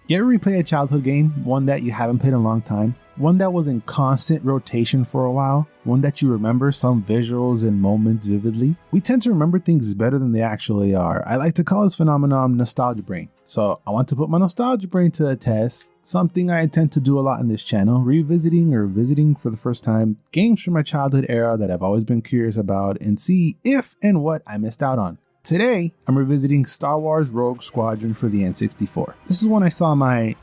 You ever replay a childhood game, one that you haven't played in a long time? One that was in constant rotation for a while? One that you remember some visuals and moments vividly? We tend to remember things better than they actually are. I like to call this phenomenon nostalgia brain. So I want to put my nostalgia brain to a test, something I intend to do a lot in this channel, revisiting or visiting for the first time games from my childhood era that I've always been curious about and see if and what I missed out on. Today, I'm revisiting Star Wars Rogue Squadron for the N64. This is one I saw my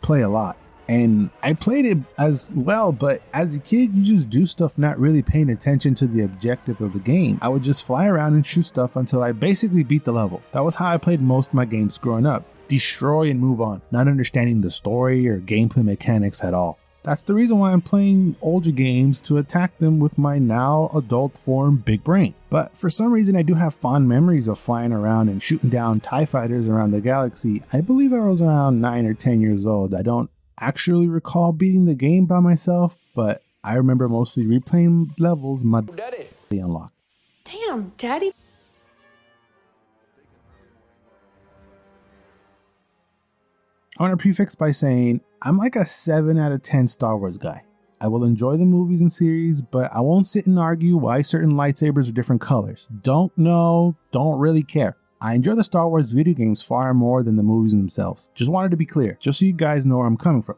play a lot. And I played it as well, but as a kid, you just do stuff not really paying attention to the objective of the game. I would just fly around and shoot stuff until I basically beat the level. That was how I played most of my games growing up. Destroy and move on, not understanding the story or gameplay mechanics at all. That's the reason why I'm playing older games, to attack them with my now adult form big brain. But for some reason I do have fond memories of flying around and shooting down TIE fighters around the galaxy. I believe I was around 9 or 10 years old. I don't actually recall beating the game by myself, but I remember mostly replaying levels my daddy unlocked. Damn, Daddy. I want to prefix by saying I'm like a 7 out of 10 Star Wars guy. I will enjoy the movies and series, but I won't sit and argue why certain lightsabers are different colors. Don't know, don't really care. I enjoy the Star Wars video games far more than the movies themselves. Just wanted to be clear, just so you guys know where I'm coming from.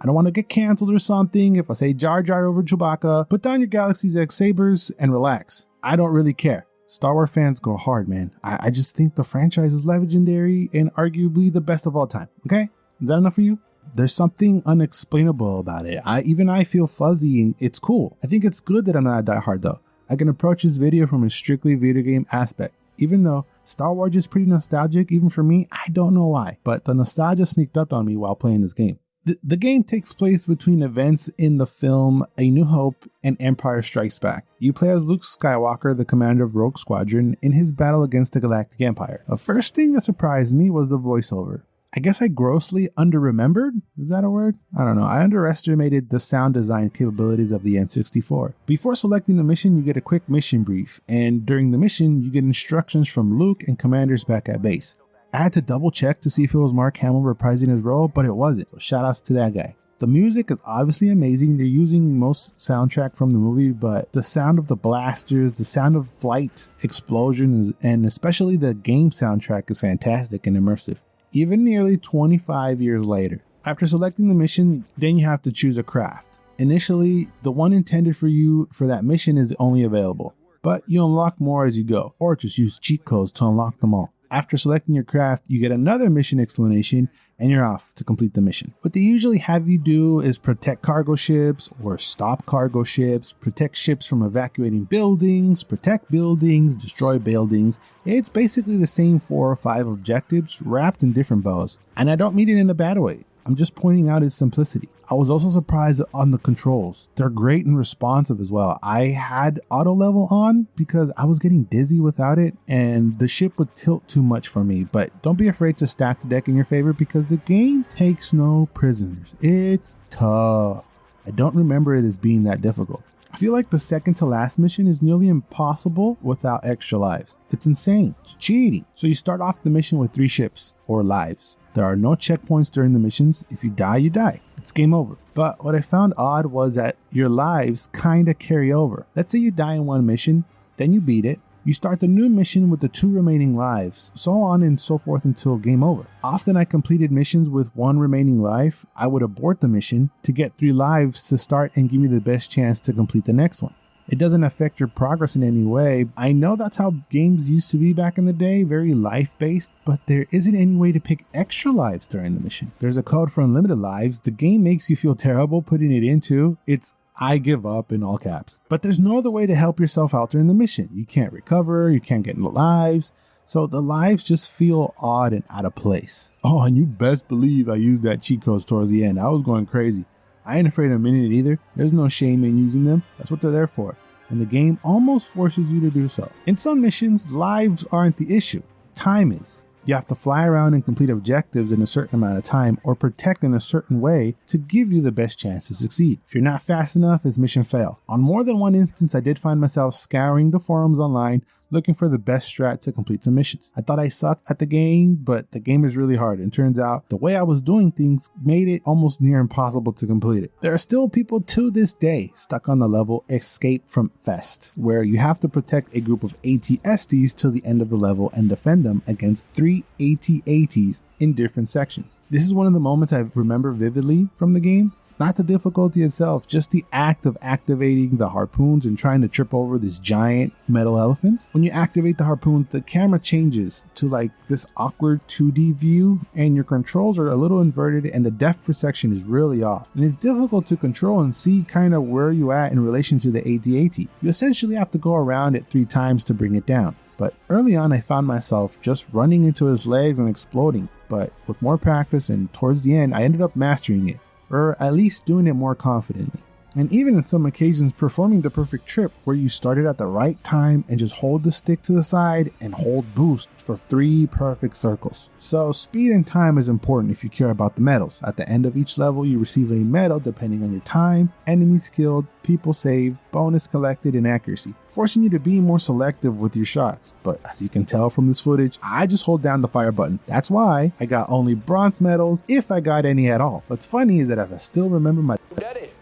I don't want to get canceled or something if I say Jar Jar over Chewbacca. Put down your Galaxy's X sabers and relax. I don't really care. Star Wars fans go hard, man. I just think the franchise is legendary and arguably the best of all time. Okay? Is that enough for you? There's something unexplainable about it. I feel fuzzy and it's cool. I think it's good that I'm not a diehard though. I can approach this video from a strictly video game aspect. Even though Star Wars is pretty nostalgic, even for me, I don't know why, but the nostalgia sneaked up on me while playing this game. The game takes place between events in the film A New Hope and Empire Strikes Back. You play as Luke Skywalker, the commander of Rogue Squadron, in his battle against the Galactic Empire. The first thing that surprised me was the voiceover. I guess I grossly underremembered? Is that a word? I don't know. I underestimated the sound design capabilities of the N64. Before selecting the mission, you get a quick mission brief, and during the mission, you get instructions from Luke and commanders back at base. I had to double check to see if it was Mark Hamill reprising his role, but it wasn't. So shout outs to that guy. The music is obviously amazing. They're using most soundtrack from the movie, but the sound of the blasters, the sound of flight, explosions, and especially the game soundtrack is fantastic and immersive. Even nearly 25 years later. After selecting the mission, then you have to choose a craft. Initially, the one intended for you for that mission is only available, but you unlock more as you go, or just use cheat codes to unlock them all. After selecting your craft, you get another mission explanation and you're off to complete the mission. What they usually have you do is protect cargo ships or stop cargo ships, protect ships from evacuating buildings, protect buildings, destroy buildings. It's basically the same 4 or 5 objectives wrapped in different bows. And I don't mean it in a bad way. I'm just pointing out its simplicity. I was also surprised on the controls. They're great and responsive as well. I had auto level on because I was getting dizzy without it and the ship would tilt too much for me. But don't be afraid to stack the deck in your favor because the game takes no prisoners. It's tough. I don't remember it as being that difficult. I feel like the second to last mission is nearly impossible without extra lives. It's insane. It's cheating. So you start off the mission with 3 ships or lives. There are no checkpoints during the missions. If you die, you die. It's game over. But what I found odd was that your lives kinda carry over. Let's say you die in one mission, then you beat it. You start the new mission with the 2 remaining lives, so on and so forth until game over. Often I completed missions with 1 remaining life. I would abort the mission to get 3 lives to start and give me the best chance to complete the next one. It doesn't affect your progress in any way. I know that's how games used to be back in the day, very life-based, but there isn't any way to pick extra lives during the mission. There's a code for unlimited lives. The game makes you feel terrible putting it into. It's I give up in all caps. But there's no other way to help yourself out during the mission. You can't recover, you can't get lives. So the lives just feel odd and out of place. Oh, and you best believe I used that cheat codes towards the end. I was going crazy. I ain't afraid of a minute either. There's no shame in using them. That's what they're there for. And the game almost forces you to do so. In some missions, lives aren't the issue. Time is. You have to fly around and complete objectives in a certain amount of time or protect in a certain way to give you the best chance to succeed. If you're not fast enough, it's mission fail. On more than one instance, I did find myself scouring the forums online looking for the best strat to complete some missions. I thought I sucked at the game, but the game is really hard, and turns out the way I was doing things made it almost near impossible to complete it. There are still people to this day stuck on the level Escape from Fest, where you have to protect a group of AT-STs till the end of the level and defend them against 3 AT-ATs in different sections. This is one of the moments I remember vividly from the game. Not the difficulty itself, just the act of activating the harpoons and trying to trip over this giant metal elephants. When you activate the harpoons, the camera changes to like this awkward 2D view, and your controls are a little inverted and the depth perception is really off. And it's difficult to control and see kind of where you at in relation to the AT-AT. You essentially have to go around it 3 times to bring it down. But early on I found myself just running into his legs and exploding. But with more practice and towards the end, I ended up mastering it, or at least doing it more confidently. And even in some occasions performing the perfect trip where you started at the right time and just hold the stick to the side and hold boost for 3 perfect circles. So speed and time is important if you care about the medals. At the end of each level you receive a medal depending on your time, enemies killed, people saved, bonus collected, and accuracy, forcing you to be more selective with your shots. But as you can tell from this footage, I just hold down the fire button. That's why I got only bronze medals, if I got any at all. What's funny is that I still remember my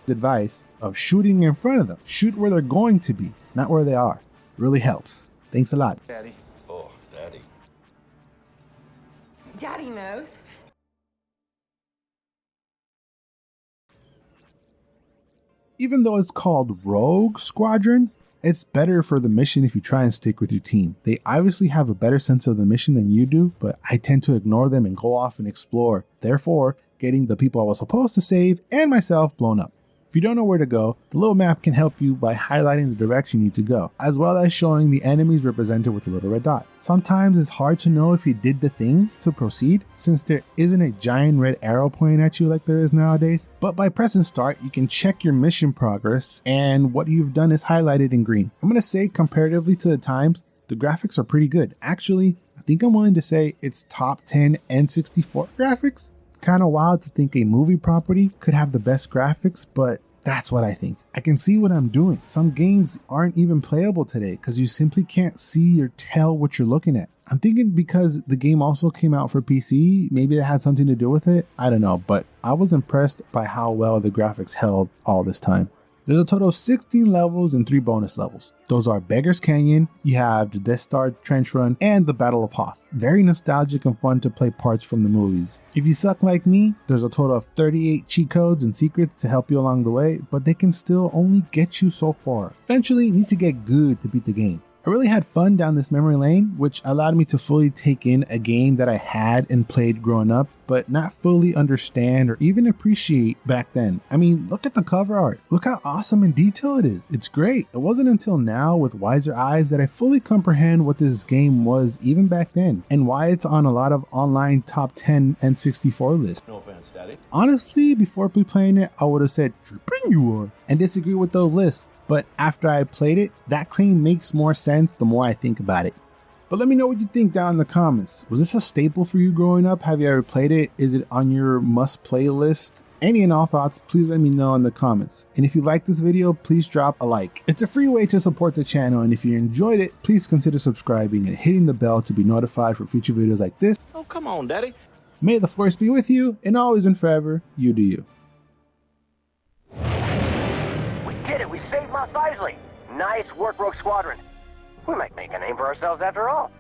advice of shooting in front of them. Shoot where they're going to be, not where they are. Really helps. Thanks a lot. Daddy. Oh, Daddy. Daddy knows. Even though it's called Rogue Squadron, it's better for the mission if you try and stick with your team. They obviously have a better sense of the mission than you do, but I tend to ignore them and go off and explore, therefore getting the people I was supposed to save and myself blown up. If you don't know where to go, the little map can help you by highlighting the direction you need to go, as well as showing the enemies represented with a little red dot. Sometimes it's hard to know if you did the thing to proceed, since there isn't a giant red arrow pointing at you like there is nowadays, but by pressing start, you can check your mission progress, and what you've done is highlighted in green. I'm going to say comparatively to the times, the graphics are pretty good. Actually, I think I'm willing to say it's top 10 N64 graphics. Kind of wild to think a movie property could have the best graphics, but that's what I think. I can see what I'm doing. Some games aren't even playable today because you simply can't see or tell what you're looking at. I'm thinking because the game also came out for PC, maybe it had something to do with it. I don't know, but I was impressed by how well the graphics held all this time. There's a total of 16 levels and 3 bonus levels. Those are Beggars Canyon, you have the Death Star Trench Run, and the Battle of Hoth. Very nostalgic and fun to play parts from the movies. If you suck like me, there's a total of 38 cheat codes and secrets to help you along the way, but they can still only get you so far. Eventually, you need to get good to beat the game. I really had fun down this memory lane, which allowed me to fully take in a game that I had and played growing up, but not fully understand or even appreciate back then. I mean, look at the cover art. Look how awesome and detailed it is. It's great. It wasn't until now with wiser eyes that I fully comprehend what this game was even back then, and why it's on a lot of online top 10 N64 lists. No offense, Daddy. Honestly, before playing it, I would have said, tripping you are, and disagree with those lists. But after I played it, that claim makes more sense the more I think about it. But let me know what you think down in the comments. Was this a staple for you growing up? Have you ever played it? Is it on your must play list? Any and all thoughts, please let me know in the comments. And if you like this video, please drop a like. It's a free way to support the channel, and if you enjoyed it, please consider subscribing and hitting the bell to be notified for future videos like this. Oh, come on, Daddy. May the force be with you, and always and forever, you do you. Nice work, Rogue Squadron. We might make a name for ourselves after all.